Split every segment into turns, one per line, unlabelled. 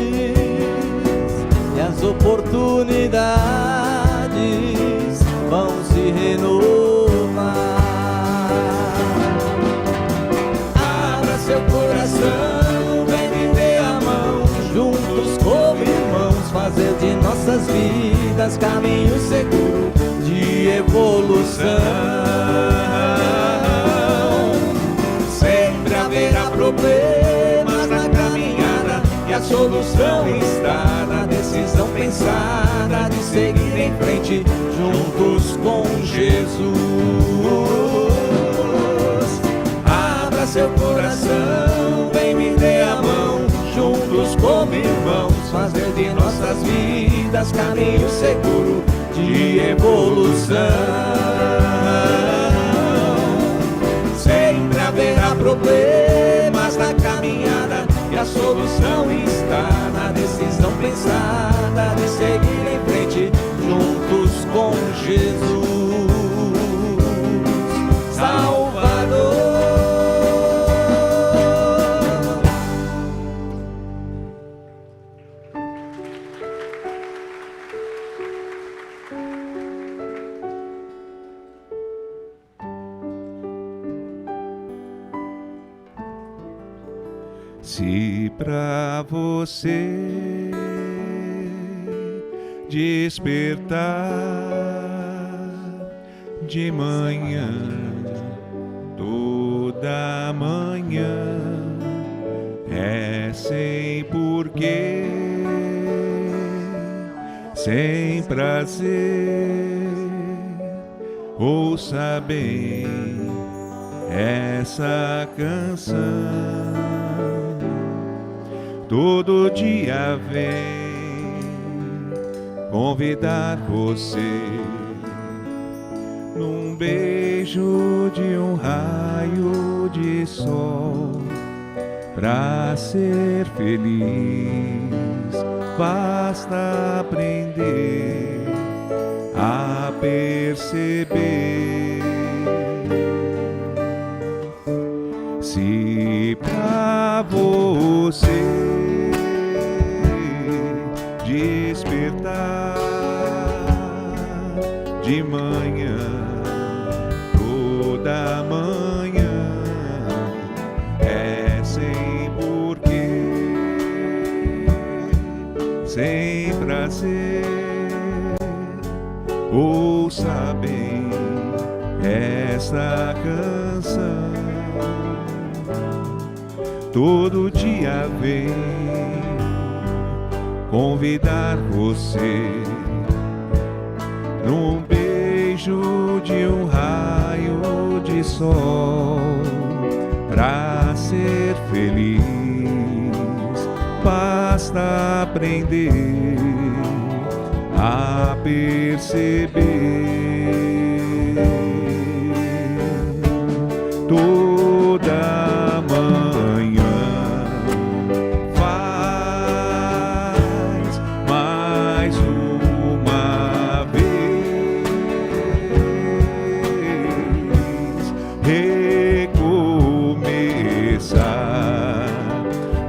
e as oportunidades vão se renovar. Abra seu coração, vem me dê a mão, juntos como irmãos, fazer de nossas vidas caminho seguro de evolução. Sempre haverá problemas na caminhada, e a solução está na decisão pensada de seguir em frente juntos com Jesus. Abra seu coração, vem me dê a mão, juntos como irmãos, fazer de nossas vidas caminho seguro de evolução. Sempre haverá problemas na caminhada, e a solução está na decisão pensada de seguir em frente juntos com Jesus Salvador.
Se pra você despertar de manhã, toda manhã, é sem porquê, sem prazer, ouça bem essa canção. Todo dia vem convidar você num beijo de um raio de sol pra ser feliz. Basta aprender a perceber. Se pra você despertar de manhã, toda manhã, é sem porquê, sem prazer, ouça bem essa canção. Todo dia vem convidar você num beijo de um raio de sol pra ser feliz. Basta aprender a perceber. Toda manhã faz mais uma vez recomeçar.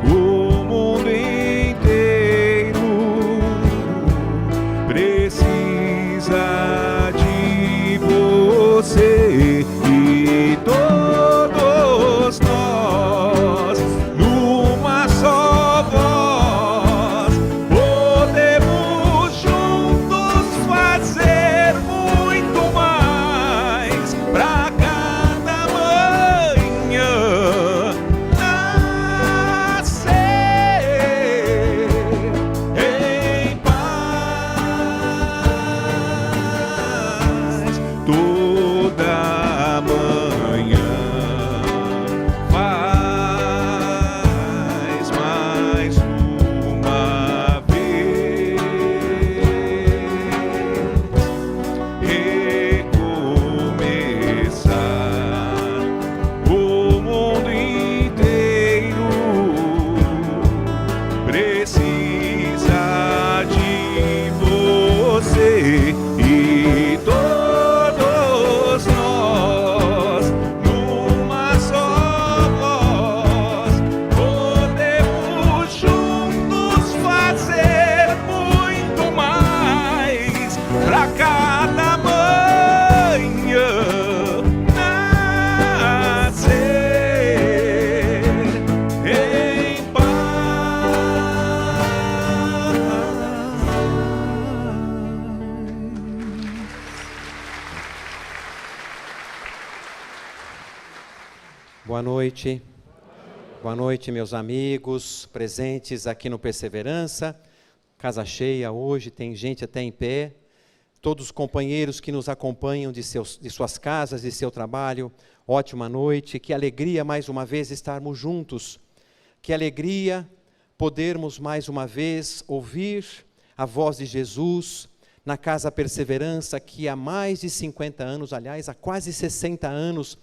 O mundo inteiro precisa de você e todos nós, numa só voz, podemos juntos fazer muito mais pra cada manhã nascer em paz. Toda manhã faz mais uma vez recomeçar. O mundo inteiro precisa de você e todos nós, numa só voz, podemos juntos
Boa noite. Boa noite, meus amigos presentes aqui no Perseverança. Casa cheia hoje, tem gente até em pé. Todos os companheiros que nos acompanham de suas casas, de seu trabalho, ótima noite. Que alegria mais uma vez estarmos juntos. Que alegria podermos mais uma vez ouvir a voz de Jesus na Casa Perseverança, que há mais de 50 anos, aliás, há quase 60 anos,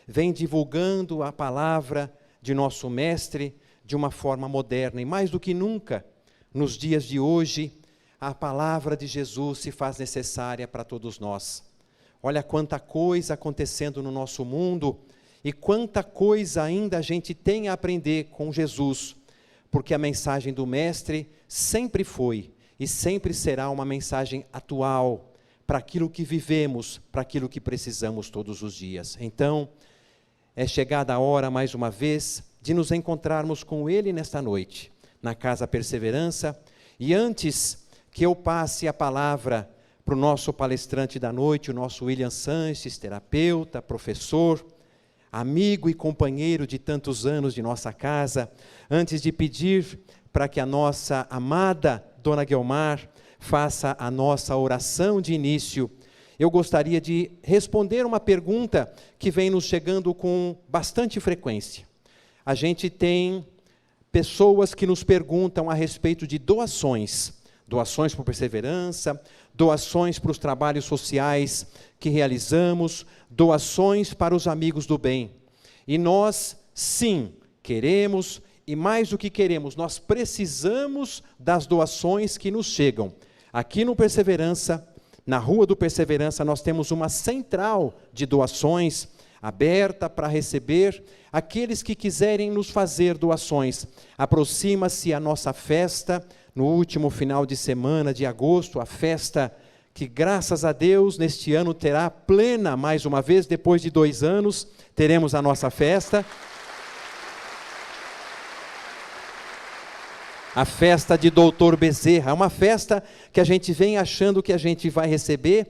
vem divulgando a palavra de nosso Mestre de uma forma moderna. E mais do que nunca, nos dias de hoje, a palavra de Jesus se faz necessária para todos nós. Olha quanta coisa acontecendo no nosso mundo e quanta coisa ainda a gente tem a aprender com Jesus, porque a mensagem do Mestre sempre foi e sempre será uma mensagem atual para aquilo que vivemos, para aquilo que precisamos todos os dias. Então, é chegada a hora, mais uma vez, de nos encontrarmos com Ele nesta noite, na Casa Perseverança. E antes que eu passe a palavra para o nosso palestrante da noite, o nosso William Sanches, terapeuta, professor, amigo e companheiro de tantos anos de nossa casa, antes de pedir para que a nossa amada Dona Guiomar faça a nossa oração de início, eu gostaria de responder uma pergunta que vem nos chegando com bastante frequência. A gente tem pessoas que nos perguntam a respeito de doações para o Perseverança, doações para os trabalhos sociais que realizamos, doações para os amigos do bem. E nós, sim, queremos, e mais do que queremos, nós precisamos das doações que nos chegam. Aqui no Perseverança, na Rua do Perseverança, nós temos uma central de doações aberta para receber aqueles que quiserem nos fazer doações. Aproxima-se a nossa festa, no último final de semana de agosto, a festa que, graças a Deus, neste ano terá plena, mais uma vez, depois de 2 anos, teremos a nossa festa. A festa de Doutor Bezerra, é uma festa que a gente vem achando que a gente vai receber,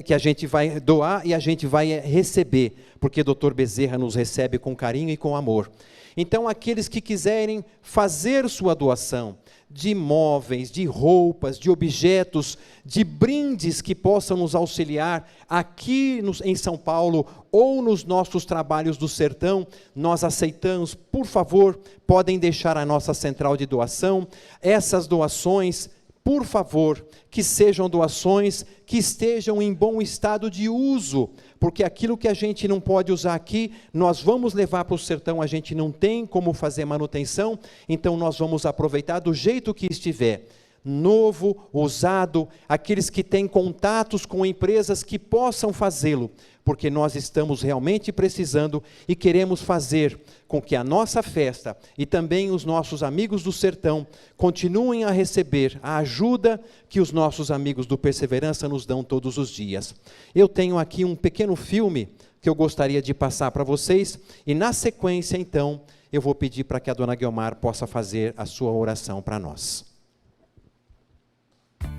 que a gente vai doar e a gente vai receber, porque Doutor Bezerra nos recebe com carinho e com amor. Então, aqueles que quiserem fazer sua doação de imóveis, de roupas, de objetos, de brindes que possam nos auxiliar aqui em São Paulo ou nos nossos trabalhos do sertão, nós aceitamos. Por favor, podem deixar a nossa central de doação. Essas doações, por favor, que sejam doações que estejam em bom estado de uso, porque aquilo que a gente não pode usar aqui, nós vamos levar para o sertão, a gente não tem como fazer manutenção, então nós vamos aproveitar do jeito que estiver. Novo, usado, aqueles que têm contatos com empresas que possam fazê-lo, porque nós estamos realmente precisando e queremos fazer com que a nossa festa e também os nossos amigos do sertão continuem a receber a ajuda que os nossos amigos do Perseverança nos dão todos os dias. Eu tenho aqui um pequeno filme que eu gostaria de passar para vocês e, na sequência, então, eu vou pedir para que a Dona Guiomar possa fazer a sua oração para nós.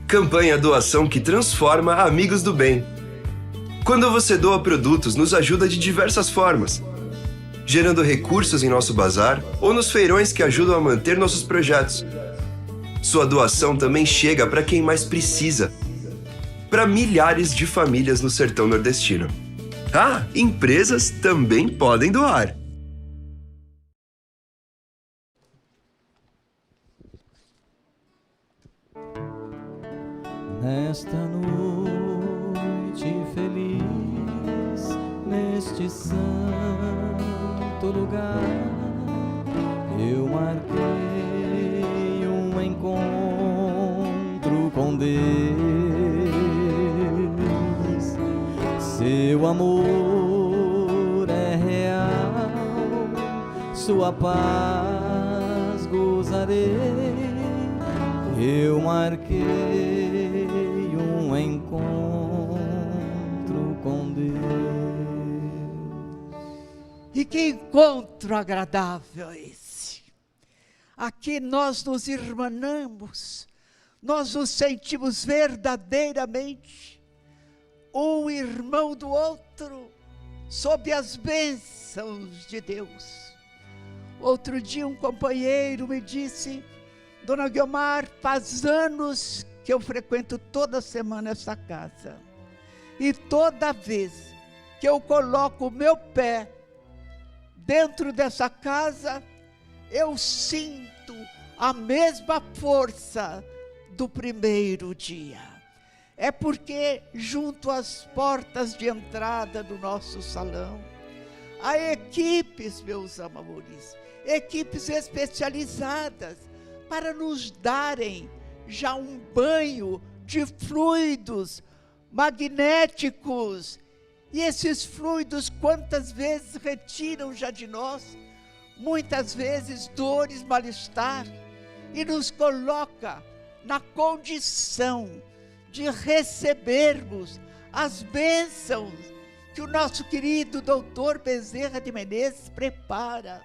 Campanha Doação que Transforma Amigos do Bem. Quando você doa produtos, nos ajuda de diversas formas, gerando recursos em nosso bazar ou nos feirões que ajudam a manter nossos projetos. Sua doação também chega para quem mais precisa, para milhares de famílias no sertão nordestino. Ah, empresas também podem doar.
Nesta noite feliz, neste santo lugar, eu marquei um encontro com Deus. Seu amor é real, sua paz gozarei. Eu marquei um encontro com Deus.
E que encontro agradável esse! Aqui nós nos irmanamos, nós nos sentimos verdadeiramente um irmão do outro, sob as bênçãos de Deus. Outro dia um companheiro me disse: Dona Guiomar, faz anos que eu frequento toda semana essa casa, e toda vez que eu coloco o meu pé dentro dessa casa, eu sinto a mesma força do primeiro dia. É porque junto às portas de entrada do nosso salão, há equipes, meus amores, equipes especializadas para nos darem já um banho de fluidos magnéticos. E esses fluidos, quantas vezes retiram já de nós, muitas vezes dores, mal-estar, e nos coloca na condição de recebermos as bênçãos que o nosso querido doutor Bezerra de Menezes prepara.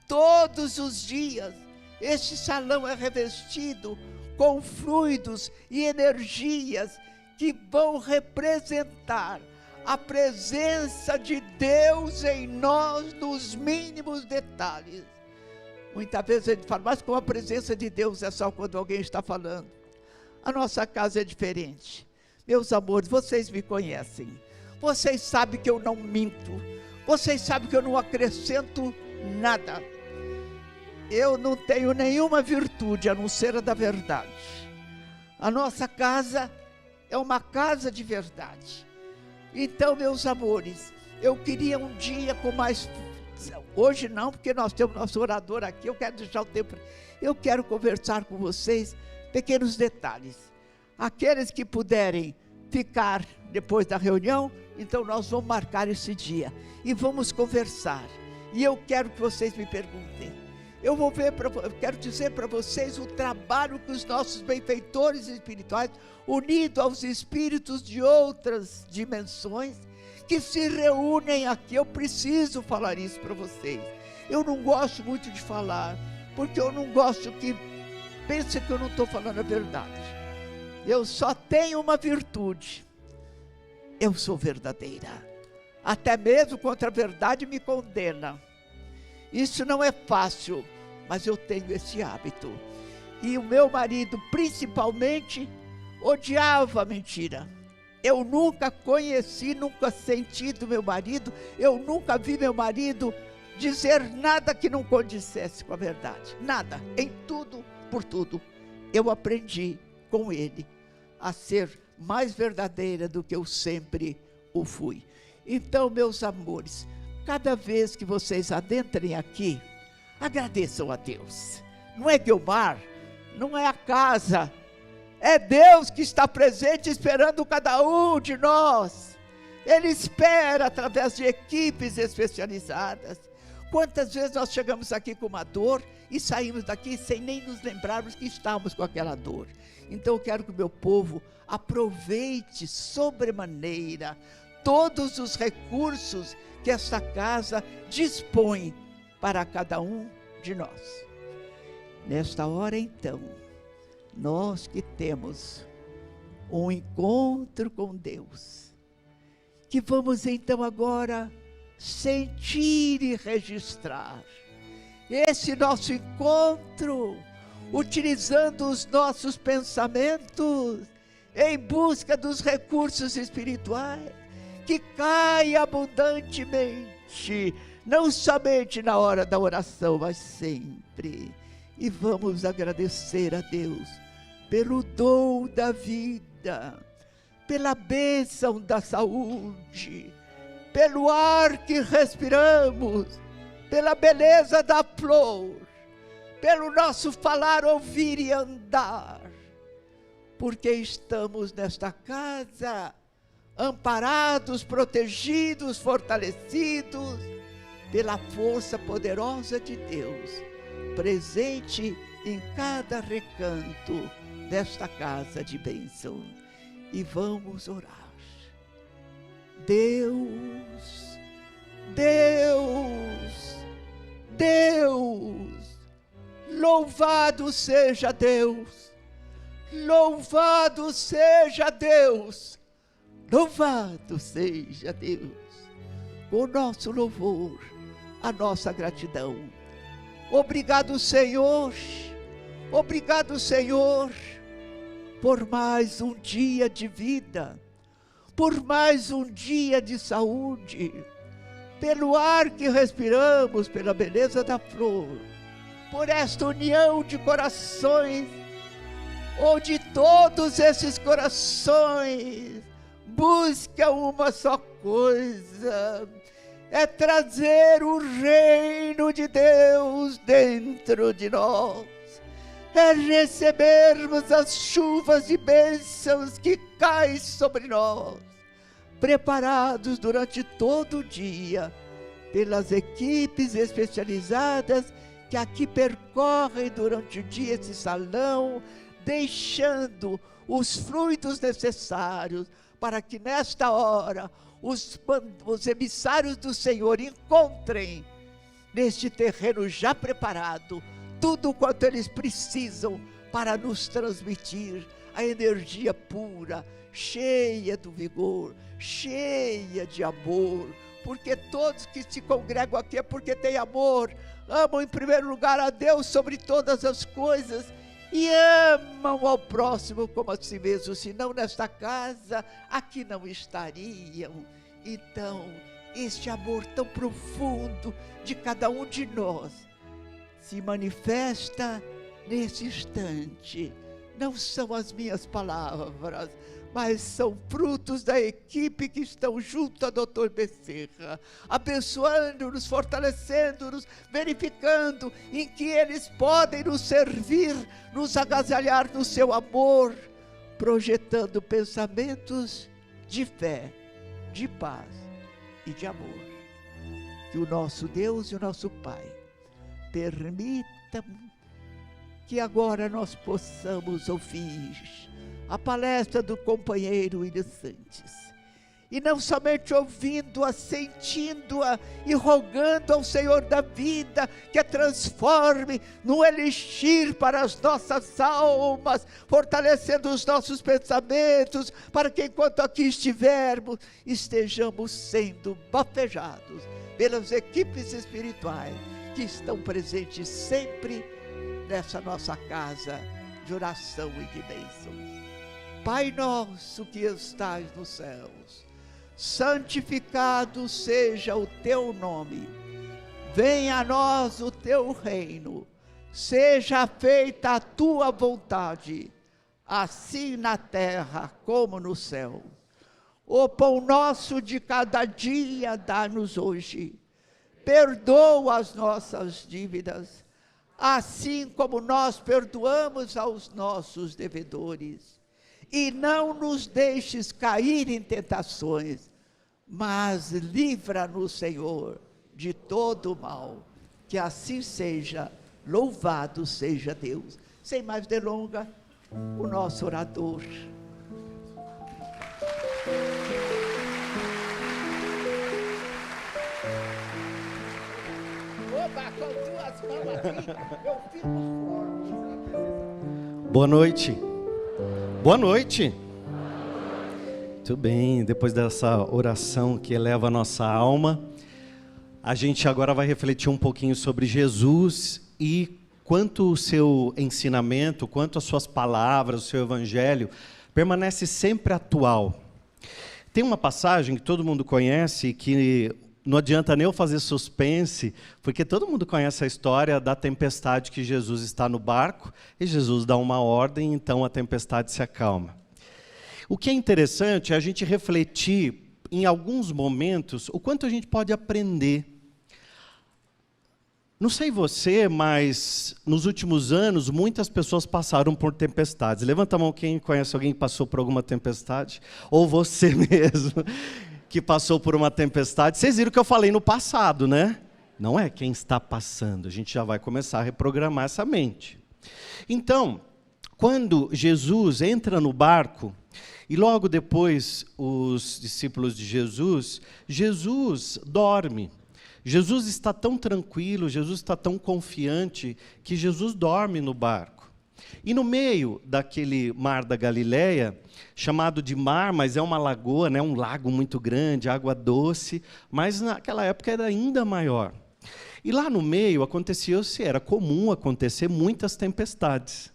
Todos os dias, este salão é revestido com fluidos e energias que vão representar a presença de Deus em nós nos mínimos detalhes. Muitas vezes a gente fala, mas como a presença de Deus é só quando alguém está falando. A nossa casa é diferente. Meus amores, vocês me conhecem. Vocês sabem que eu não minto. Vocês sabem que eu não acrescento nada. Eu não tenho nenhuma virtude a não ser a da verdade. A nossa casa é uma casa de verdade. Então, meus amores, eu queria um dia com mais... Hoje não, porque nós temos nosso orador aqui, eu quero deixar o tempo... Eu quero conversar com vocês pequenos detalhes. Aqueles que puderem ficar depois da reunião, então nós vamos marcar esse dia e vamos conversar. E eu quero que vocês me perguntem. Eu quero dizer para vocês o trabalho que os nossos benfeitores espirituais, unidos aos espíritos de outras dimensões, que se reúnem aqui. Eu preciso falar isso para vocês. Eu não gosto muito de falar, porque eu não gosto que pense que eu não estou falando a verdade. Eu só tenho uma virtude: eu sou verdadeira. Até mesmo contra a verdade me condena. Isso não é fácil, mas eu tenho esse hábito. E o meu marido, principalmente, odiava a mentira. Eu nunca conheci, nunca senti do meu marido, eu nunca vi meu marido dizer nada que não condissesse com a verdade. Nada, em tudo, por tudo. Eu aprendi com ele a ser mais verdadeira do que eu sempre o fui. Então, meus amores, cada vez que vocês adentrem aqui, agradeçam a Deus. Não é Guiomar, não é a casa, é Deus que está presente esperando cada um de nós. Ele espera através de equipes especializadas. Quantas vezes nós chegamos aqui com uma dor e saímos daqui sem nem nos lembrarmos que estávamos com aquela dor. Então eu quero que o meu povo aproveite sobremaneira todos os recursos que esta casa dispõe para cada um de nós. Nesta hora, então, nós que temos um encontro com Deus, que vamos então agora sentir e registrar esse nosso encontro, utilizando os nossos pensamentos em busca dos recursos espirituais, que cai abundantemente, não somente na hora da oração, mas sempre. E vamos agradecer a Deus pelo dom da vida, pela bênção da saúde, pelo ar que respiramos, pela beleza da flor, pelo nosso falar, ouvir e andar, porque estamos nesta casa amparados, protegidos, fortalecidos pela força poderosa de Deus, presente em cada recanto desta casa de bênção. E vamos orar. Deus, Deus, Deus, louvado seja Deus, louvado seja Deus, louvado seja Deus. com o nosso louvor, a nossa gratidão. Obrigado, Senhor. Obrigado, Senhor, por mais um dia de vida, por mais um dia de saúde, pelo ar que respiramos, pela beleza da flor, por esta união de corações, onde todos esses corações buscam uma só coisa: é trazer o reino de Deus dentro de nós, é recebermos as chuvas e bênçãos que caem sobre nós, preparados durante todo o dia pelas equipes especializadas que aqui percorrem durante o dia esse salão, deixando os fluidos necessários para que nesta hora os emissários do Senhor encontrem neste terreno já preparado tudo quanto eles precisam para nos transmitir a energia pura, cheia do vigor, cheia de amor, porque todos que se congregam aqui é porque têm amor, amam em primeiro lugar a Deus sobre todas as coisas e amam ao próximo como a si mesmo, senão nesta casa aqui não estariam. Então, este amor tão profundo de cada um de nós se manifesta nesse instante. Não são as minhas palavras, mas são frutos da equipe que estão junto a Dr. Bezerra, abençoando-nos, fortalecendo-nos, verificando em que eles podem nos servir, nos agasalhar no seu amor, projetando pensamentos de fé, de paz e de amor. Que o nosso Deus e o nosso Pai permitam que agora nós possamos ouvir a palestra do companheiro William Santos, e não somente ouvindo-a, sentindo-a e rogando ao Senhor da vida que a transforme num elixir para as nossas almas, fortalecendo os nossos pensamentos, para que enquanto aqui estivermos, estejamos sendo bafejados pelas equipes espirituais que estão presentes sempre nessa nossa casa de oração e de bênção. Pai nosso que estás nos céus, santificado seja o teu nome, venha a nós o teu reino, seja feita a tua vontade, assim na terra como no céu. O pão nosso de cada dia dá-nos hoje, perdoa as nossas dívidas, assim como nós perdoamos aos nossos devedores. E não nos deixes cair em tentações, mas livra-nos, Senhor, de todo o mal. Que assim seja, louvado seja Deus. Sem mais delonga, o nosso orador. Oba, com duas mãos aqui, eu firmo forte.
Boa noite. Boa noite. Muito bem, depois dessa oração que eleva a nossa alma, a gente agora vai refletir um pouquinho sobre Jesus e quanto o seu ensinamento, quanto as suas palavras, o seu evangelho, permanece sempre atual. Tem uma passagem que todo mundo conhece, que não adianta nem eu fazer suspense, porque todo mundo conhece a história da tempestade, que Jesus está no barco e Jesus dá uma ordem, então a tempestade se acalma. O que é interessante é a gente refletir em alguns momentos o quanto a gente pode aprender. Não sei você, mas nos últimos anos muitas pessoas passaram por tempestades. Levanta a mão quem conhece alguém que passou por alguma tempestade, ou você mesmo que passou por uma tempestade. Vocês viram que eu falei no passado, né? Não é quem está passando. A gente já vai começar a reprogramar essa mente. Então, quando Jesus entra no barco, e logo depois os discípulos de Jesus dorme. Jesus está tão tranquilo, Jesus está tão confiante, que Jesus dorme no barco. E no meio daquele mar da Galileia, chamado de mar, mas é uma lagoa, né, um lago muito grande, água doce, mas naquela época era ainda maior. E lá no meio era comum acontecer muitas tempestades.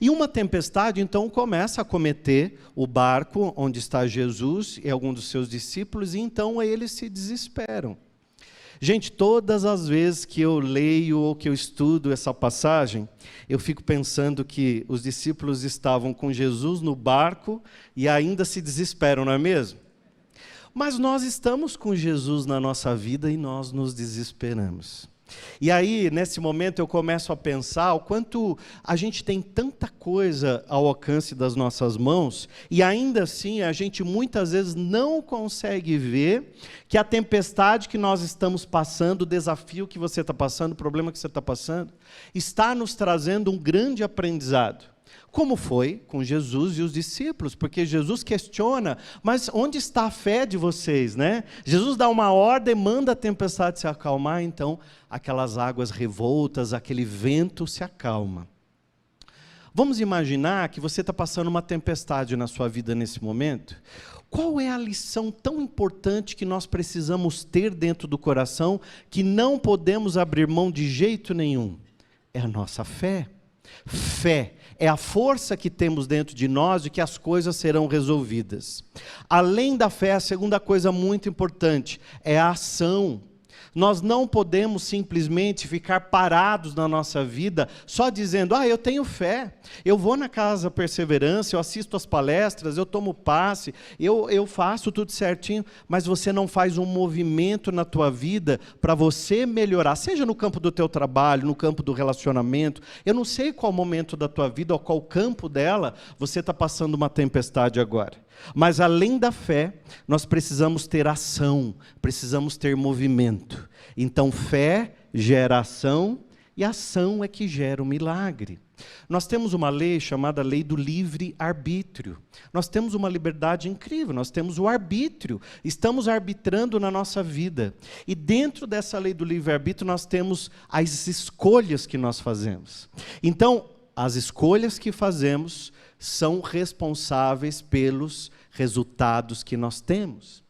E uma tempestade, então, começa a acometer o barco onde está Jesus e alguns dos seus discípulos, e então eles se desesperam. Gente, todas as vezes que eu leio ou que eu estudo essa passagem, eu fico pensando que os discípulos estavam com Jesus no barco e ainda se desesperam, não é mesmo? Mas nós estamos com Jesus na nossa vida e nós nos desesperamos. E aí, nesse momento, eu começo a pensar o quanto a gente tem tanta coisa ao alcance das nossas mãos e ainda assim a gente muitas vezes não consegue ver que a tempestade que nós estamos passando, o desafio que você está passando, o problema que você está passando, está nos trazendo um grande aprendizado. Como foi com Jesus e os discípulos, porque Jesus questiona, mas onde está a fé de vocês, né? Jesus dá uma ordem, manda a tempestade se acalmar, então aquelas águas revoltas, aquele vento se acalma. Vamos imaginar que você está passando uma tempestade na sua vida nesse momento. Qual é a lição tão importante que nós precisamos ter dentro do coração, que não podemos abrir mão de jeito nenhum? É a nossa fé. Fé é a força que temos dentro de nós de que as coisas serão resolvidas. Além da fé, a segunda coisa muito importante é a ação. Nós não podemos simplesmente ficar parados na nossa vida só dizendo, eu tenho fé, eu vou na Casa Perseverança, eu assisto as palestras, eu tomo passe, eu faço tudo certinho, mas você não faz um movimento na tua vida para você melhorar, seja no campo do teu trabalho, no campo do relacionamento. Eu não sei qual momento da tua vida, ou qual campo dela, você está passando uma tempestade agora. Mas além da fé, nós precisamos ter ação, precisamos ter movimento. Então fé gera ação, e ação é que gera o milagre. Nós temos uma lei chamada lei do livre-arbítrio. Nós temos uma liberdade incrível, nós temos o arbítrio, estamos arbitrando na nossa vida. E dentro dessa lei do livre-arbítrio nós temos as escolhas que nós fazemos. Então, as escolhas que fazemos são responsáveis pelos resultados que nós temos.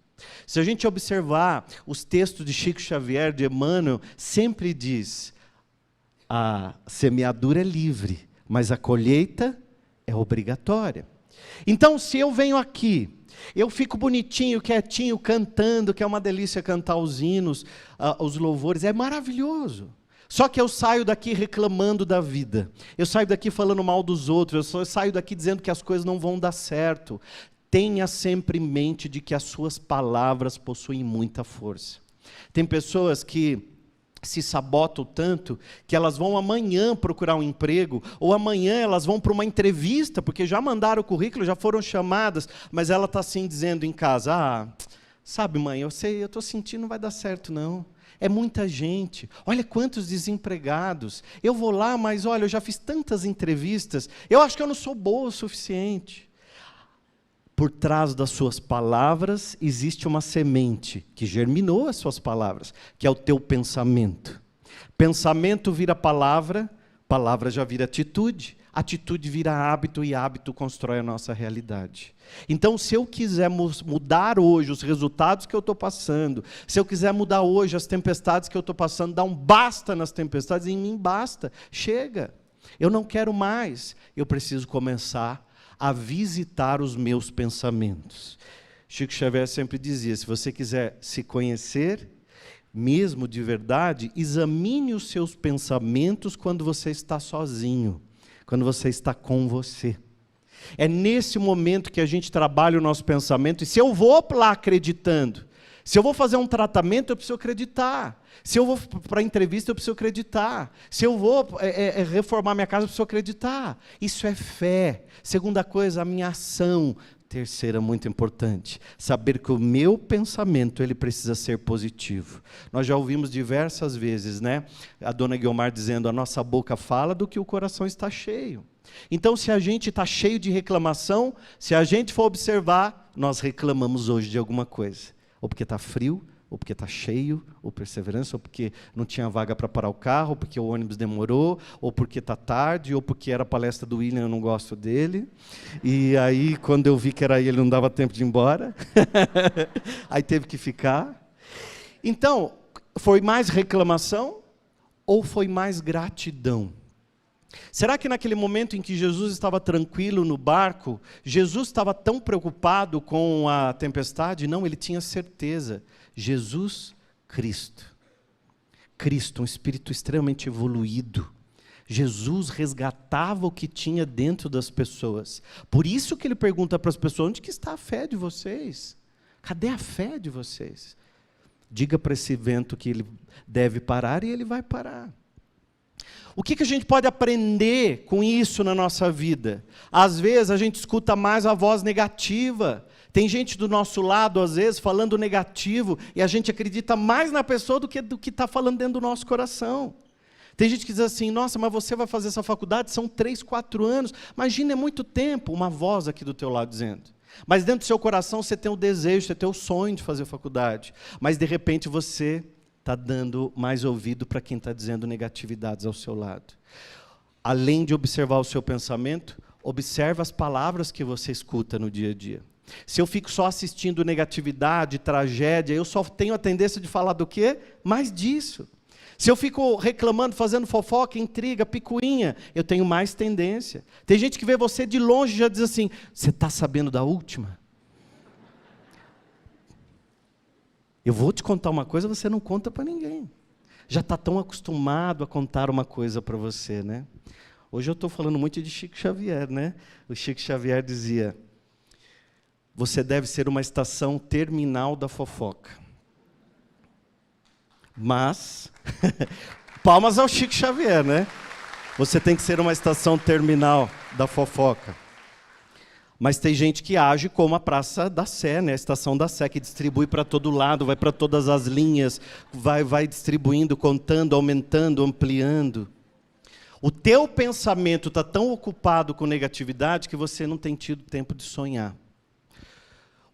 Se a gente observar os textos de Chico Xavier, de Emmanuel, sempre diz, a semeadura é livre, mas a colheita é obrigatória. Então, se eu venho aqui, eu fico bonitinho, quietinho, cantando, que é uma delícia cantar os hinos, os louvores, é maravilhoso. Só que eu saio daqui reclamando da vida, eu saio daqui falando mal dos outros, eu saio daqui dizendo que as coisas não vão dar certo. Tenha sempre em mente de que as suas palavras possuem muita força. Tem pessoas que se sabotam tanto que elas vão amanhã procurar um emprego, ou amanhã elas vão para uma entrevista, porque já mandaram o currículo, já foram chamadas, mas ela está assim dizendo em casa, sabe mãe, eu sei, eu estou sentindo não vai dar certo não. É muita gente, olha quantos desempregados, eu vou lá, mas olha, eu já fiz tantas entrevistas, eu acho que eu não sou boa o suficiente. Por trás das suas palavras existe uma semente que germinou as suas palavras, que é o teu pensamento. Pensamento vira palavra, palavra já vira atitude, atitude vira hábito e hábito constrói a nossa realidade. Então, se eu quiser mudar hoje os resultados que eu estou passando, se eu quiser mudar hoje as tempestades que eu estou passando, dar um basta nas tempestades, em mim basta, chega, eu não quero mais, eu preciso começar a visitar os meus pensamentos. Chico Xavier sempre dizia, se você quiser se conhecer, mesmo de verdade, examine os seus pensamentos quando você está sozinho, quando você está com você. É nesse momento que a gente trabalha o nosso pensamento, e se eu vou lá acreditando, se eu vou fazer um tratamento, eu preciso acreditar. Se eu vou para a entrevista, eu preciso acreditar. Se eu vou reformar minha casa, eu preciso acreditar. Isso é fé. Segunda coisa, a minha ação. Terceira, muito importante, saber que o meu pensamento ele precisa ser positivo. Nós já ouvimos diversas vezes, né? A dona Guiomar dizendo, a nossa boca fala do que o coração está cheio. Então, se a gente está cheio de reclamação, se a gente for observar, nós reclamamos hoje de alguma coisa. Ou porque está frio, ou porque está cheio, ou perseverança, ou porque não tinha vaga para parar o carro, ou porque o ônibus demorou, ou porque está tarde, ou porque era a palestra do William, eu não gosto dele. E aí, quando eu vi que era ele, não dava tempo de ir embora. Aí teve que ficar. Então, foi mais reclamação ou foi mais gratidão? Será que naquele momento em que Jesus estava tranquilo no barco, Jesus estava tão preocupado com a tempestade? Não, ele tinha certeza. Jesus Cristo. Cristo, um espírito extremamente evoluído. Jesus resgatava o que tinha dentro das pessoas. Por isso que ele pergunta para as pessoas, onde que está a fé de vocês? Cadê a fé de vocês? Diga para esse vento que ele deve parar e ele vai parar. O que a gente pode aprender com isso na nossa vida? Às vezes a gente escuta mais a voz negativa. Tem gente do nosso lado, às vezes, falando negativo, e a gente acredita mais na pessoa do que está falando dentro do nosso coração. Tem gente que diz assim, nossa, mas você vai fazer essa faculdade, são 3, 4 anos. Imagina, é muito tempo, uma voz aqui do teu lado dizendo. Mas dentro do seu coração você tem o desejo, você tem o sonho de fazer faculdade. Mas de repente você está dando mais ouvido para quem está dizendo negatividades ao seu lado. Além de observar o seu pensamento, observe as palavras que você escuta no dia a dia. Se eu fico só assistindo negatividade, tragédia, eu só tenho a tendência de falar do quê? Mais disso. Se eu fico reclamando, fazendo fofoca, intriga, picuinha, eu tenho mais tendência. Tem gente que vê você de longe e já diz assim, você está sabendo da última? Eu vou te contar uma coisa, você não conta para ninguém. Já está tão acostumado a contar uma coisa para você, né? Hoje eu estou falando muito de Chico Xavier, né? O Chico Xavier dizia, você deve ser uma estação terminal da fofoca. Mas, palmas ao Chico Xavier, né? Você tem que ser uma estação terminal da fofoca. Mas tem gente que age como a Praça da Sé, né? A Estação da Sé, que distribui para todo lado, vai para todas as linhas, vai distribuindo, contando, aumentando, ampliando. O teu pensamento está tão ocupado com negatividade que você não tem tido tempo de sonhar.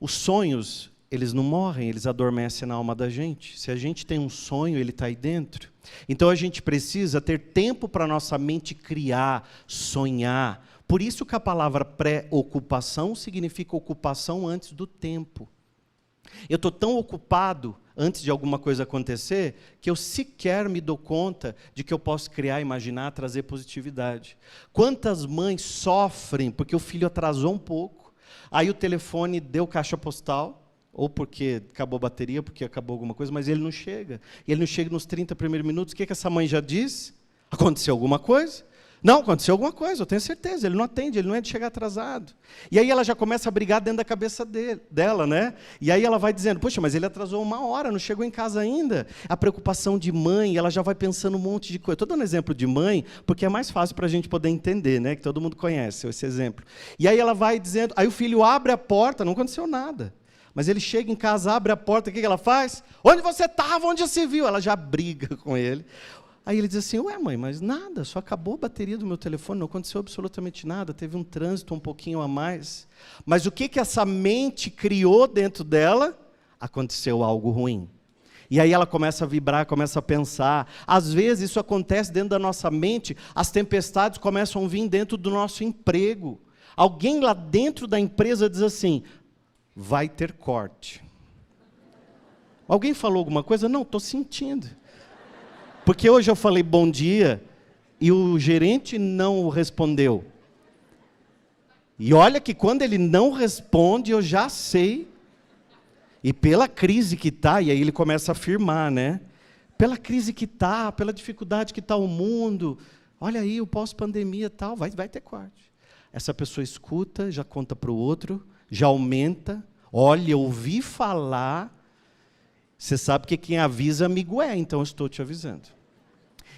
Os sonhos, eles não morrem, eles adormecem na alma da gente. Se a gente tem um sonho, ele está aí dentro. Então a gente precisa ter tempo para a nossa mente criar, sonhar. Por isso que a palavra pré-ocupação significa ocupação antes do tempo. Eu estou tão ocupado antes de alguma coisa acontecer que eu sequer me dou conta de que eu posso criar, imaginar, trazer positividade. Quantas mães sofrem porque o filho atrasou um pouco, aí o telefone deu caixa postal, ou porque acabou a bateria, porque acabou alguma coisa, mas ele não chega. E ele não chega nos 30 primeiros minutos. O que essa mãe já diz? Aconteceu alguma coisa? Não, aconteceu alguma coisa, eu tenho certeza. Ele não atende, ele não é de chegar atrasado. E aí ela já começa a brigar dentro da cabeça dela, né? E aí ela vai dizendo, poxa, mas ele atrasou 1 hora, não chegou em casa ainda. A preocupação de mãe, ela já vai pensando um monte de coisa. Estou dando exemplo de mãe, porque é mais fácil para a gente poder entender, né? Que todo mundo conhece esse exemplo. E aí ela vai dizendo, aí o filho abre a porta, não aconteceu nada. Mas ele chega em casa, abre a porta, o que ela faz? Onde você estava? Onde você viu? Ela já briga com ele. Aí ele diz assim, ué mãe, mas nada, só acabou a bateria do meu telefone, não aconteceu absolutamente nada, teve um trânsito um pouquinho a mais. Mas o que essa mente criou dentro dela? Aconteceu algo ruim. E aí ela começa a vibrar, começa a pensar. Às vezes isso acontece dentro da nossa mente, as tempestades começam a vir dentro do nosso emprego. Alguém lá dentro da empresa diz assim, vai ter corte. Alguém falou alguma coisa? Não, estou sentindo. Porque hoje eu falei bom dia e o gerente não respondeu. E olha que quando ele não responde, eu já sei. E pela crise que está, e aí ele começa a afirmar, né? Pela crise que está, pela dificuldade que está o mundo, olha aí, o pós-pandemia e tal, vai ter corte. Essa pessoa escuta, já conta para o outro, já aumenta, olha, eu ouvi falar, você sabe que quem avisa amigo é, então eu estou te avisando.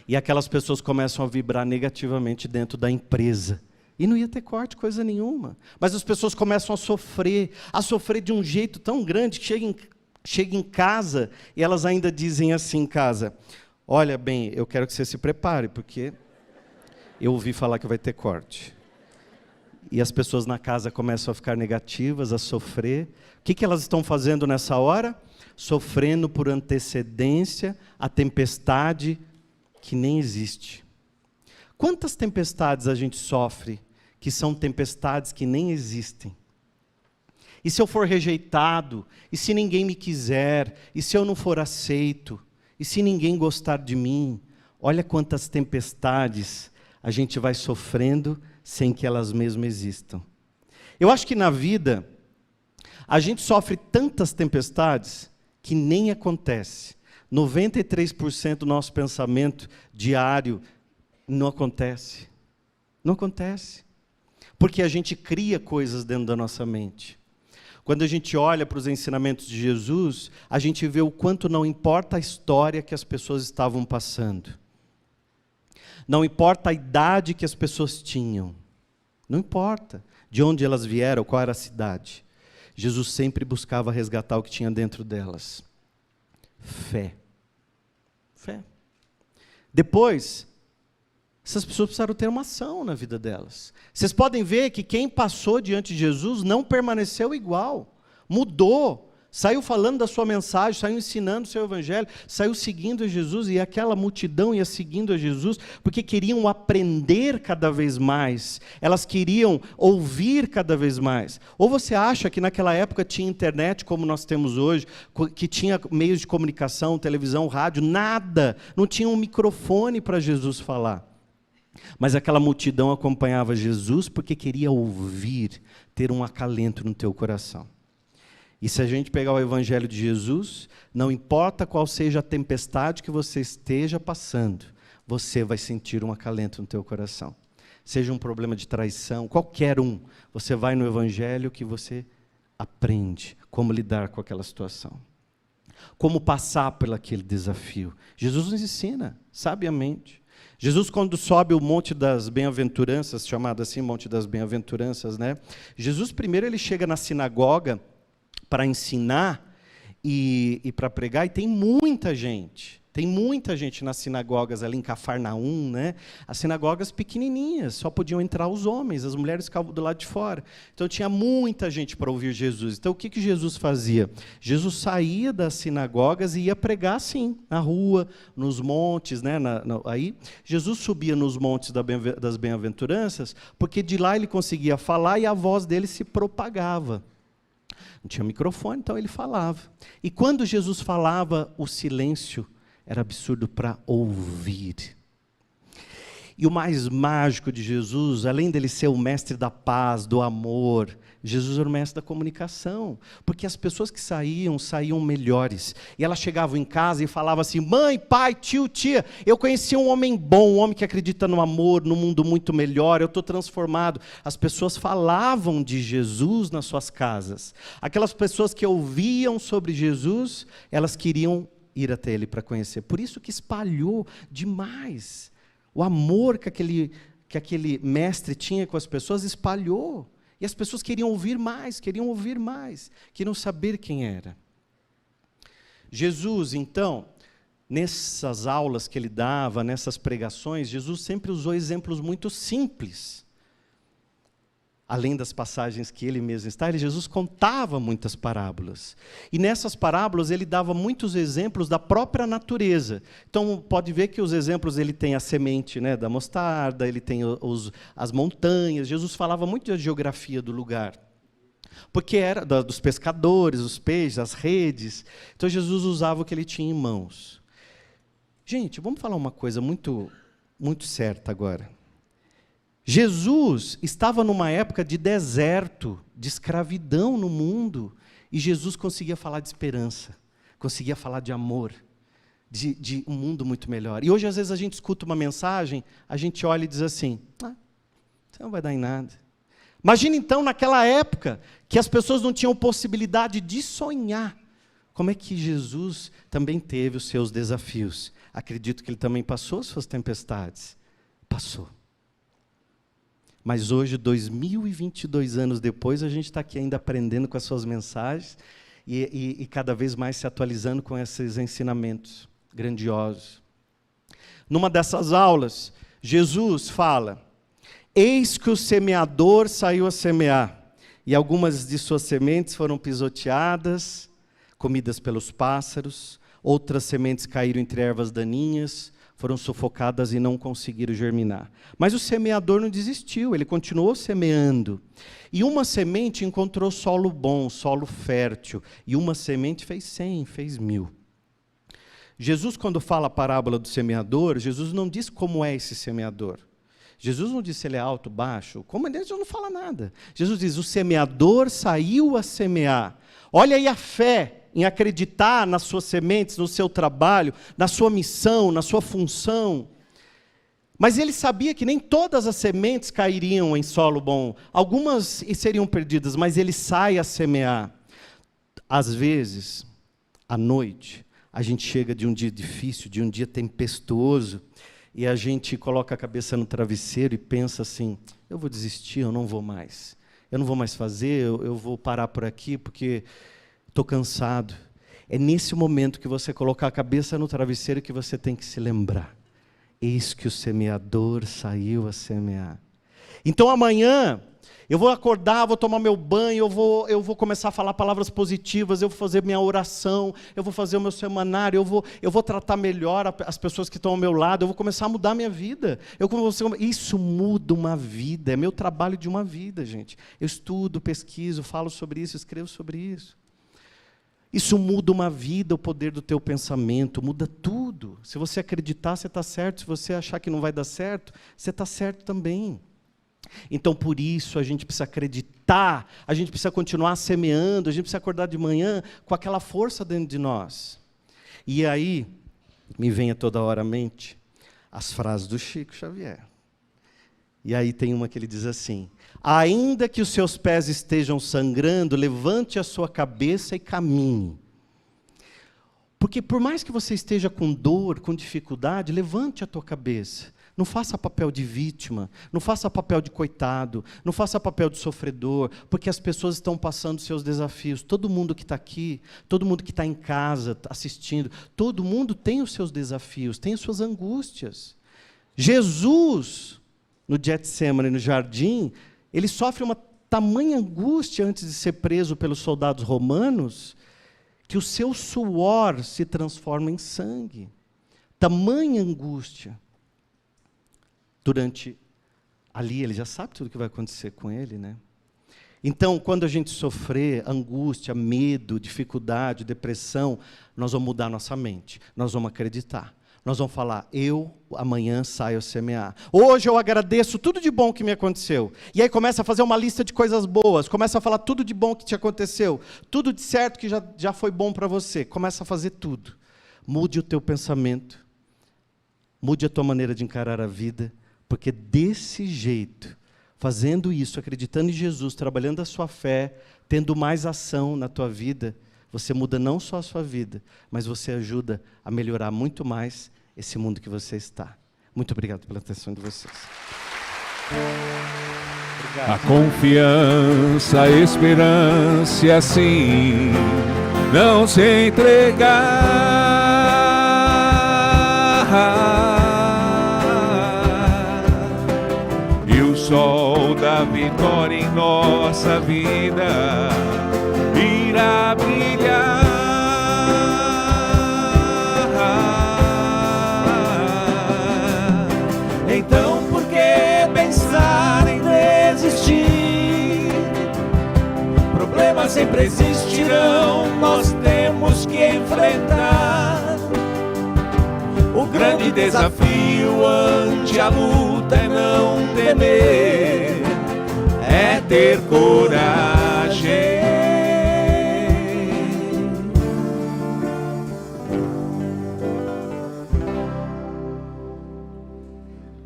E aquelas pessoas começam a vibrar negativamente dentro da empresa. E não ia ter corte, coisa nenhuma. Mas as pessoas começam a sofrer de um jeito tão grande, que chega em casa, e elas ainda dizem assim em casa, olha bem, eu quero que você se prepare, porque eu ouvi falar que vai ter corte. e as pessoas na casa começam a ficar negativas, a sofrer. O que elas estão fazendo nessa hora? Sofrendo por antecedência a tempestade que nem existe. Quantas tempestades a gente sofre que são tempestades que nem existem? E se eu for rejeitado? E se ninguém me quiser? E se eu não for aceito? E se ninguém gostar de mim? Olha quantas tempestades a gente vai sofrendo sem que elas mesmas existam. Eu acho que na vida, a gente sofre tantas tempestades que nem acontece. 93% do nosso pensamento diário não acontece. Não acontece. Porque a gente cria coisas dentro da nossa mente. Quando a gente olha para os ensinamentos de Jesus, a gente vê o quanto não importa a história que as pessoas estavam passando. Não importa a idade que as pessoas tinham. Não importa de onde elas vieram, qual era a cidade. Jesus sempre buscava resgatar o que tinha dentro delas. Fé. Fé. Depois, essas pessoas precisaram ter uma ação na vida delas. Vocês podem ver que quem passou diante de Jesus não permaneceu igual. Mudou. Saiu falando da sua mensagem, saiu ensinando o seu evangelho, saiu seguindo a Jesus, e aquela multidão ia seguindo a Jesus, porque queriam aprender cada vez mais, elas queriam ouvir cada vez mais. Ou você acha que naquela época tinha internet como nós temos hoje, que tinha meios de comunicação, televisão, rádio, nada, não tinha um microfone para Jesus falar. Mas aquela multidão acompanhava Jesus porque queria ouvir, ter um acalento no teu coração. E se a gente pegar o Evangelho de Jesus, não importa qual seja a tempestade que você esteja passando, você vai sentir um acalento no teu coração. Seja um problema de traição, qualquer um, você vai no Evangelho que você aprende como lidar com aquela situação. Como passar por aquele desafio. Jesus nos ensina, sabiamente. Jesus, quando sobe o Monte das Bem-aventuranças, chamado assim Monte das Bem-aventuranças, né? Jesus primeiro ele chega na sinagoga para ensinar e para pregar, e tem muita gente nas sinagogas ali em Cafarnaum, né? As sinagogas pequenininhas, só podiam entrar os homens, as mulheres ficavam do lado de fora. Então tinha muita gente para ouvir Jesus. Então o que Jesus fazia? Jesus saía das sinagogas e ia pregar assim, na rua, nos montes, né? Aí Jesus subia nos montes das bem-aventuranças, porque de lá ele conseguia falar e a voz dele se propagava. Não tinha microfone, então ele falava. E quando Jesus falava, o silêncio era absurdo para ouvir. E o mais mágico de Jesus, além dele ser o mestre da paz, do amor, Jesus era o mestre da comunicação. Porque as pessoas que saíam melhores. E elas chegavam em casa e falavam assim: mãe, pai, tio, tia, eu conheci um homem bom, um homem que acredita no amor, num mundo muito melhor, eu estou transformado. As pessoas falavam de Jesus nas suas casas. Aquelas pessoas que ouviam sobre Jesus, elas queriam ir até ele para conhecer. Por isso que espalhou demais. O amor que aquele mestre tinha com as pessoas espalhou. E as pessoas queriam ouvir mais, queriam saber quem era. Jesus, então, nessas aulas que ele dava, nessas pregações, Jesus sempre usou exemplos muito simples. Além das passagens que ele mesmo está, Jesus contava muitas parábolas. E nessas parábolas ele dava muitos exemplos da própria natureza. Então pode ver que os exemplos, ele tem a semente, né, da mostarda, ele tem as montanhas. Jesus falava muito da geografia do lugar. Porque era dos pescadores, os peixes, as redes. Então Jesus usava o que ele tinha em mãos. Gente, vamos falar uma coisa muito, muito certa agora. Jesus estava numa época de deserto, de escravidão no mundo, e Jesus conseguia falar de esperança, conseguia falar de amor, de um mundo muito melhor. E hoje, às vezes, a gente escuta uma mensagem, a gente olha e diz assim: isso não vai dar em nada. Imagina, então, naquela época, que as pessoas não tinham possibilidade de sonhar. Como é que Jesus também teve os seus desafios? Acredito que ele também passou suas tempestades. Passou. Mas hoje, 2022 anos depois, a gente está aqui ainda aprendendo com as suas mensagens e cada vez mais se atualizando com esses ensinamentos grandiosos. Numa dessas aulas, Jesus fala: Eis que o semeador saiu a semear, e algumas de suas sementes foram pisoteadas, comidas pelos pássaros, outras sementes caíram entre ervas daninhas, foram sufocadas e não conseguiram germinar. Mas o semeador não desistiu, ele continuou semeando. E uma semente encontrou solo bom, solo fértil, e uma semente fez 100, fez 1000. Jesus, quando fala a parábola do semeador, Jesus não diz como é esse semeador. Jesus não diz se ele é alto, baixo, como ele não fala nada. Jesus diz, o semeador saiu a semear. Olha aí a fé em acreditar nas suas sementes, no seu trabalho, na sua missão, na sua função. Mas ele sabia que nem todas as sementes cairiam em solo bom. Algumas seriam perdidas, mas ele sai a semear. Às vezes, à noite, a gente chega de um dia difícil, de um dia tempestuoso, e a gente coloca a cabeça no travesseiro e pensa assim, eu vou desistir, eu não vou mais. Eu não vou mais fazer, eu vou parar por aqui, porque estou cansado. É nesse momento que você colocar a cabeça no travesseiro que você tem que se lembrar. Eis que o semeador saiu a semear. Então amanhã, eu vou acordar, vou tomar meu banho, eu vou começar a falar palavras positivas, eu vou fazer minha oração, eu vou fazer o meu semanário, eu vou tratar melhor as pessoas que estão ao meu lado, eu vou começar a mudar a minha vida. Isso muda uma vida, é meu trabalho de uma vida, gente. Eu estudo, pesquiso, falo sobre isso, escrevo sobre isso. Isso muda uma vida, o poder do teu pensamento, muda tudo. Se você acreditar, você está certo. Se você achar que não vai dar certo, você está certo também. Então, por isso, a gente precisa acreditar, a gente precisa continuar semeando, a gente precisa acordar de manhã com aquela força dentro de nós. E aí, me vem a toda hora à mente as frases do Chico Xavier. E aí tem uma que ele diz assim, ainda que os seus pés estejam sangrando, levante a sua cabeça e caminhe. Porque por mais que você esteja com dor, com dificuldade, levante a tua cabeça. Não faça papel de vítima, não faça papel de coitado, não faça papel de sofredor, porque as pessoas estão passando seus desafios. Todo mundo que está aqui, todo mundo que está em casa assistindo, todo mundo tem os seus desafios, tem as suas angústias. Jesus, no Getsemane, no jardim, ele sofre uma tamanha angústia antes de ser preso pelos soldados romanos, que o seu suor se transforma em sangue. Tamanha angústia. Durante ali, ele já sabe tudo o que vai acontecer com ele, né? Então, quando a gente sofrer angústia, medo, dificuldade, depressão, nós vamos mudar nossa mente, nós vamos acreditar. Nós vamos falar, eu amanhã saio a semear. Hoje eu agradeço tudo de bom que me aconteceu. E aí começa a fazer uma lista de coisas boas, começa a falar tudo de bom que te aconteceu, tudo de certo que já foi bom para você. Começa a fazer tudo. Mude o teu pensamento, mude a tua maneira de encarar a vida, porque desse jeito, fazendo isso, acreditando em Jesus, trabalhando a sua fé, tendo mais ação na tua vida, você muda não só a sua vida, mas você ajuda a melhorar muito mais esse mundo que você está. Muito obrigado pela atenção de vocês. Obrigado.
A confiança, a esperança e assim não se entregar. E o sol da vitória em nossa vida irá brilhar.
Então por que pensar em desistir? Problemas sempre existirão, nós temos que enfrentar. O grande desafio ante a luta é não temer, é ter coragem.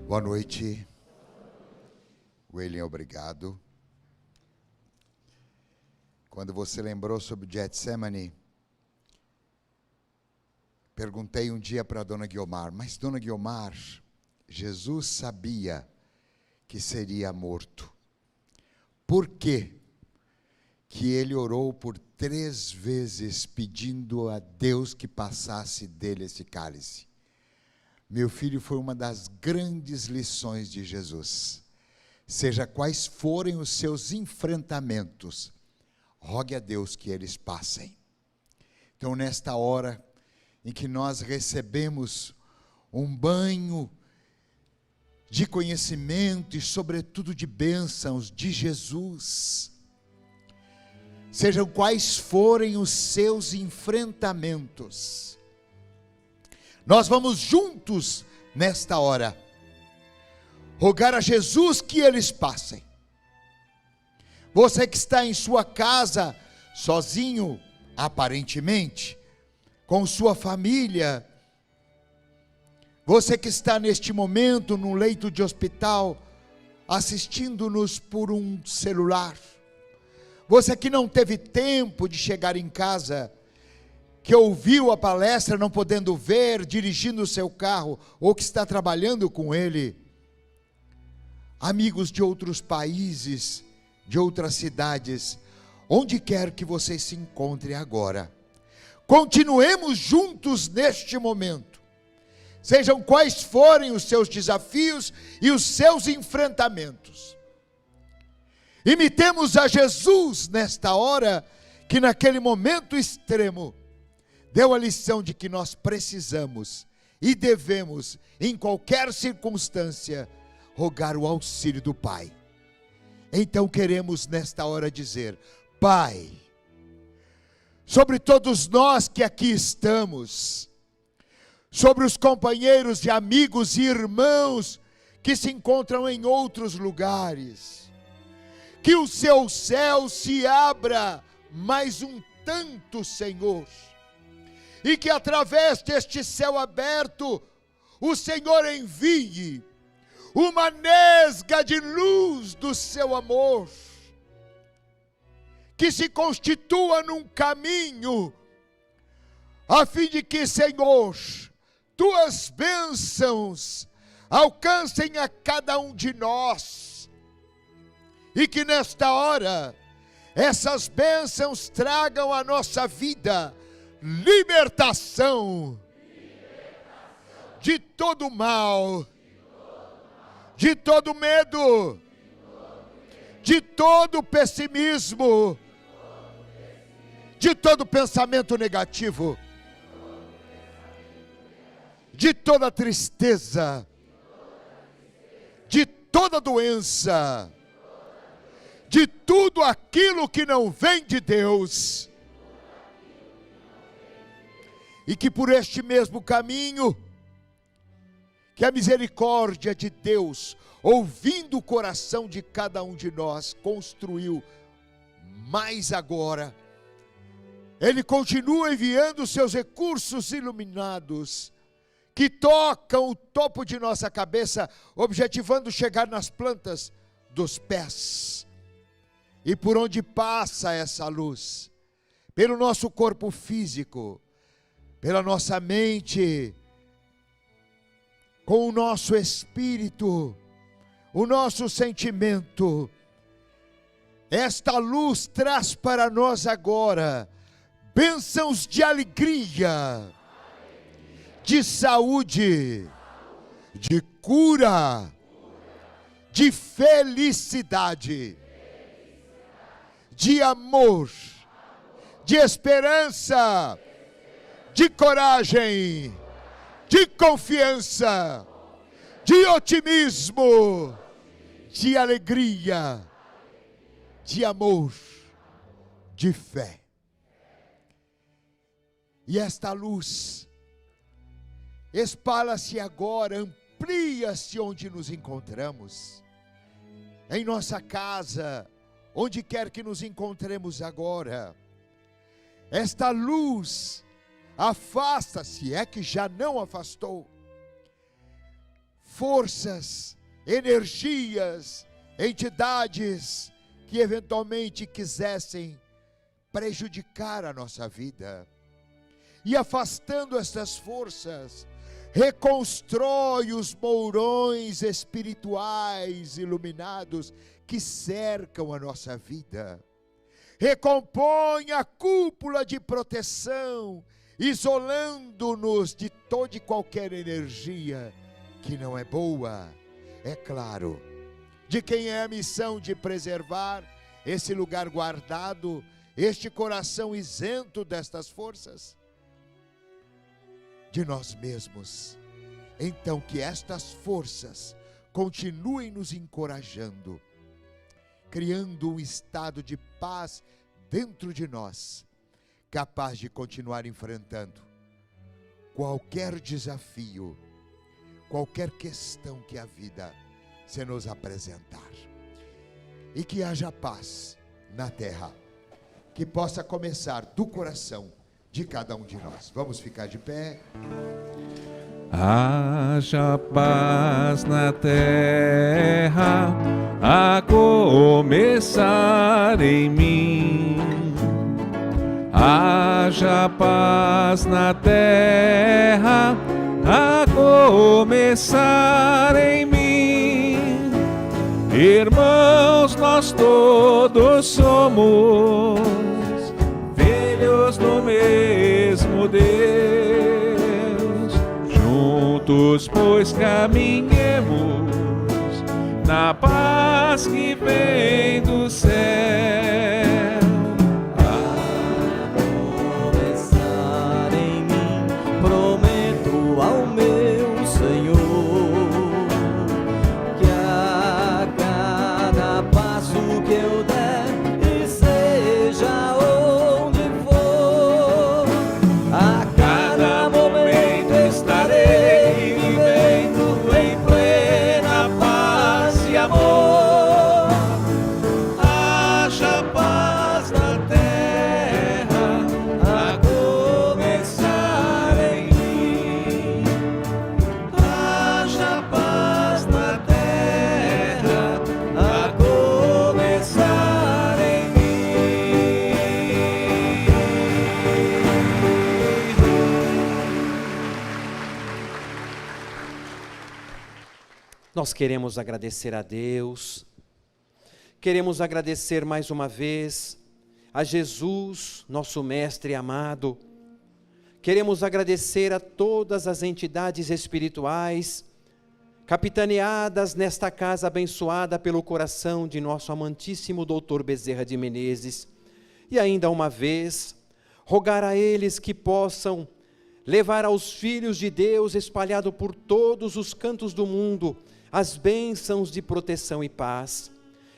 Boa noite. William, obrigado. Quando você lembrou sobre Getsemane, perguntei um dia para a dona Guiomar, mas dona Guiomar, Jesus sabia que seria morto. Por quê que ele orou por 3 vezes pedindo a Deus que passasse dele esse cálice? Meu filho, foi uma das grandes lições de Jesus. seja quais forem os seus enfrentamentos, rogue a Deus que eles passem. Então, nesta hora em que nós recebemos um banho de conhecimento e, sobretudo, de bênçãos de Jesus, sejam quais forem os seus enfrentamentos, nós vamos juntos, nesta hora, rogar a Jesus que eles passem. Você que está em sua casa, sozinho, aparentemente, com sua família, você que está neste momento no leito de hospital, assistindo-nos por um celular, você que não teve tempo de chegar em casa, que ouviu a palestra não podendo ver, dirigindo o seu carro, ou que está trabalhando com ele, amigos de outros países, de outras cidades, onde quer que você se encontre agora, continuemos juntos neste momento, sejam quais forem os seus desafios e os seus enfrentamentos. Imitemos a Jesus nesta hora, que naquele momento extremo, deu a lição de que nós precisamos e devemos, em qualquer circunstância, rogar o auxílio do Pai. Então queremos nesta hora dizer: Pai, sobre todos nós que aqui estamos, sobre os companheiros e amigos e irmãos que se encontram em outros lugares, que o seu céu se abra mais um tanto, Senhor, e que através deste céu aberto, o Senhor envie uma nesga de luz do seu amor, que se constitua num caminho, a fim de que, Senhor, tuas bênçãos alcancem a cada um de nós, e que nesta hora, essas bênçãos tragam à nossa vida libertação de todo mal, de todo medo, de todo pessimismo, de todo pensamento negativo, de toda tristeza, de toda doença, de tudo aquilo que não vem de Deus. E que por este mesmo caminho, que a misericórdia de Deus, ouvindo o coração de cada um de nós, construiu mais agora, Ele continua enviando seus recursos iluminados, que tocam o topo de nossa cabeça, objetivando chegar nas plantas dos pés. E por onde passa essa luz? Pelo nosso corpo físico, pela nossa mente, com o nosso espírito, o nosso sentimento. Esta luz traz para nós agora bênçãos de alegria, de saúde, de cura, de felicidade, de amor, de esperança, de coragem, de confiança, de otimismo, de alegria, de amor, de fé. E esta luz espalha-se agora, amplia-se onde nos encontramos, em nossa casa, onde quer que nos encontremos agora. Esta luz afasta, se é que já não afastou, forças, energias, entidades que eventualmente quisessem prejudicar a nossa vida. E afastando estas forças, reconstrói os mourões espirituais iluminados que cercam a nossa vida. Recompõe a cúpula de proteção, isolando-nos de toda e qualquer energia que não é boa, é claro, de quem é a missão de preservar esse lugar guardado, este coração isento destas forças? De nós mesmos. Então que estas forças continuem nos encorajando, criando um estado de paz dentro de nós, capaz de continuar enfrentando qualquer desafio, qualquer questão que a vida se nos apresentar. E que haja paz na terra, que possa começar do coração de cada um de nós. Vamos ficar de pé.
Haja paz na terra, a começar em mim. Haja paz na terra, a começar em mim. Irmãos, nós todos somos filhos do mesmo Deus. Juntos, pois, caminhemos na paz que vem do céu.
A começar em mim, prometo ao meu Senhor que a cada passo que eu der, e seja onde for, a cada momento estarei vivendo em plena paz e amor.
Haja paz na terra, a começar em mim. Haja paz na terra, a começar em mim.
Nós queremos agradecer a Deus, queremos agradecer mais uma vez a Jesus, nosso Mestre amado. Queremos agradecer a todas as entidades espirituais capitaneadas nesta casa abençoada pelo coração de nosso amantíssimo Dr. Bezerra de Menezes. E ainda uma vez, rogar a eles que possam levar aos filhos de Deus, espalhado por todos os cantos do mundo, as bênçãos de proteção e paz,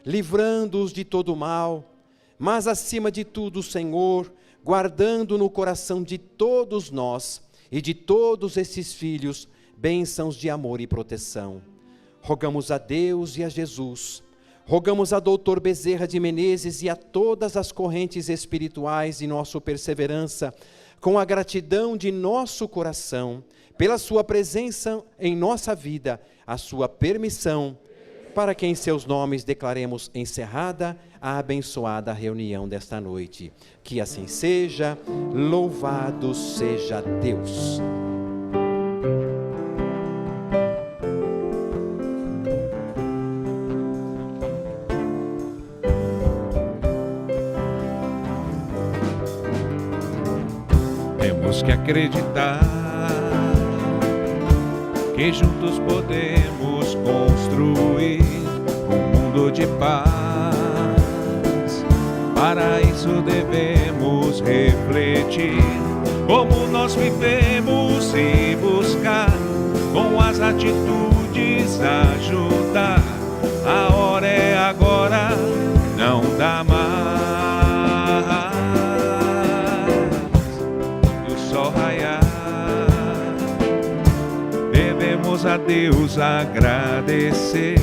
livrando-os de todo mal, mas acima de tudo, Senhor, guardando no coração de todos nós e de todos esses filhos, bênçãos de amor e proteção. Rogamos a Deus e a Jesus, rogamos a Dr. Bezerra de Menezes e a todas as correntes espirituais de nossa perseverança, com a gratidão de nosso coração, pela sua presença em nossa vida, a sua permissão, para que em seus nomes declaremos encerrada a abençoada reunião desta noite. Que assim seja, louvado seja Deus.
Temos que acreditar que juntos podemos construir um mundo de paz. Para isso devemos refletir como nós vivemos e buscar com as atitudes ajudar. A hora é agora, não dá mais. Do sol raiar, devemos a Deus agradecer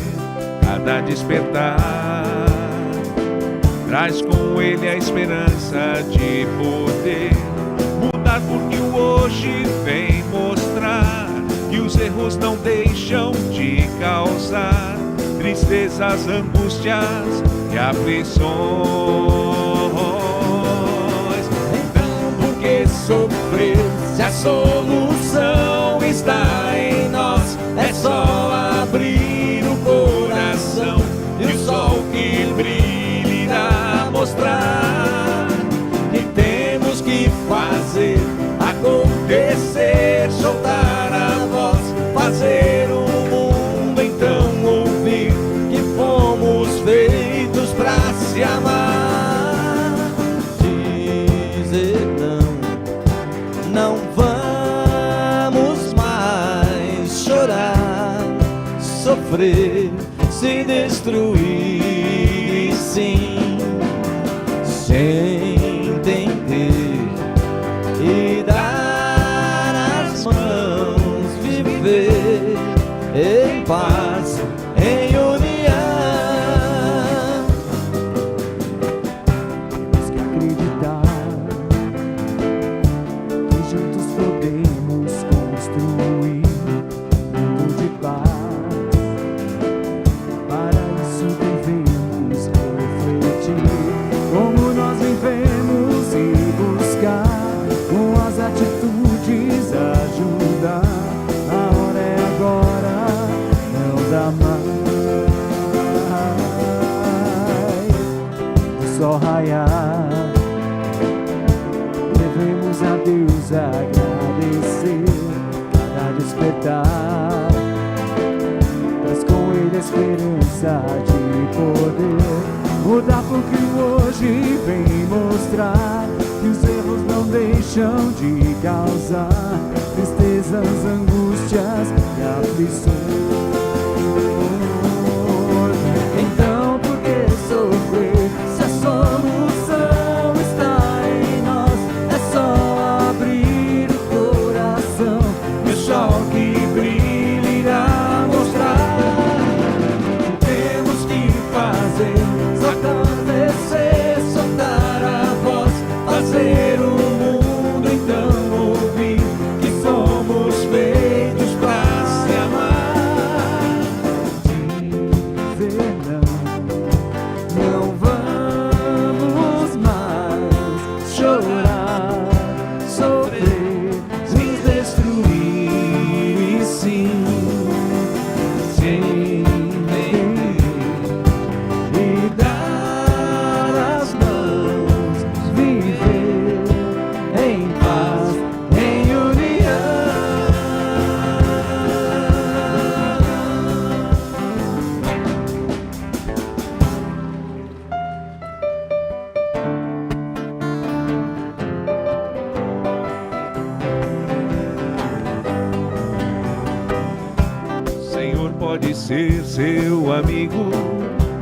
cada despertar. Traz com ele a esperança de poder mudar, porque o hoje vem mostrar que os erros não deixam de causar tristezas, angústias e aflições. Então, por que sofrer se a solução está em nós? É só abrir o coração e o sol que brilha irá mostrar que temos que fazer acontecer, soltar a voz, fazer o mundo então ouvir que fomos
sofrer, se destruir, sim, sem entender e dar as mãos, viver em paz, em união.
Temos que acreditar que juntos podemos construir um mundo de paz. Para isso devemos refletir como nós vivemos e buscar com as atitudes ajudar. A hora é agora, não dá mais. O sol raiar, devemos a Deus agradecer cada despertar. Traz com ele a esperança de poder mudar, porque hoje vem mostrar que os erros não deixam de causar tristezas, angústias e aflições. Então, por que sofrer se a solução está em nós? É só abrir o coração e o sol que brilha irá mostrar. Temos que fazer só acontecer, soltar a voz, fazer o mundo então ouvir que somos feitos pra se amar. Dizer não vamos mais chorar, sofrer, nos destruir, e sim, sem e dar as mãos, viver em paz, em união.
Senhor pode ser seu amigo,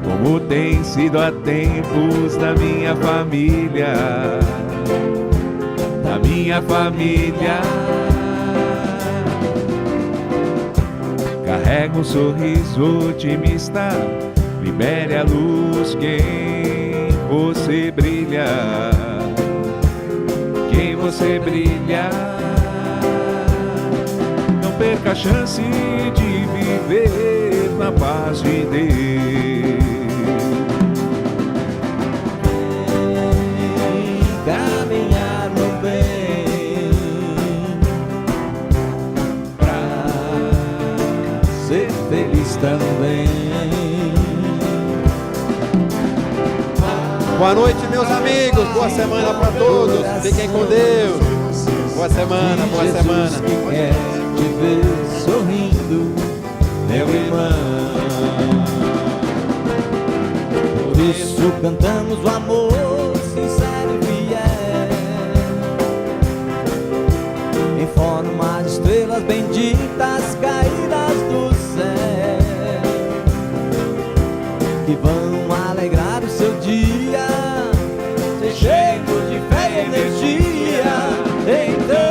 como tem sido há tempos na minha família, na minha família. Carrega um sorriso otimista, libere a luz que em você brilha, que em você brilha. Não perca a chance de viver na paz de Deus.
Caminhar no bem, pra ser feliz também.
Boa noite, meus amigos. Boa semana para todos. Fiquem com Deus. Boa semana, boa semana.
Que quer te ver sorrindo, meu irmão. Por isso cantamos o amor sincero e fiel, em forma de estrelas benditas caídas do céu, que vão alegrar o seu dia, ser cheio de fé e energia. Então,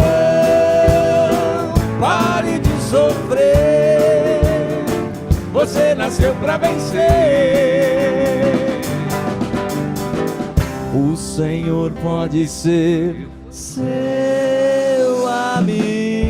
pare de sofrer, você nasceu pra vencer. O Senhor pode ser seu amigo.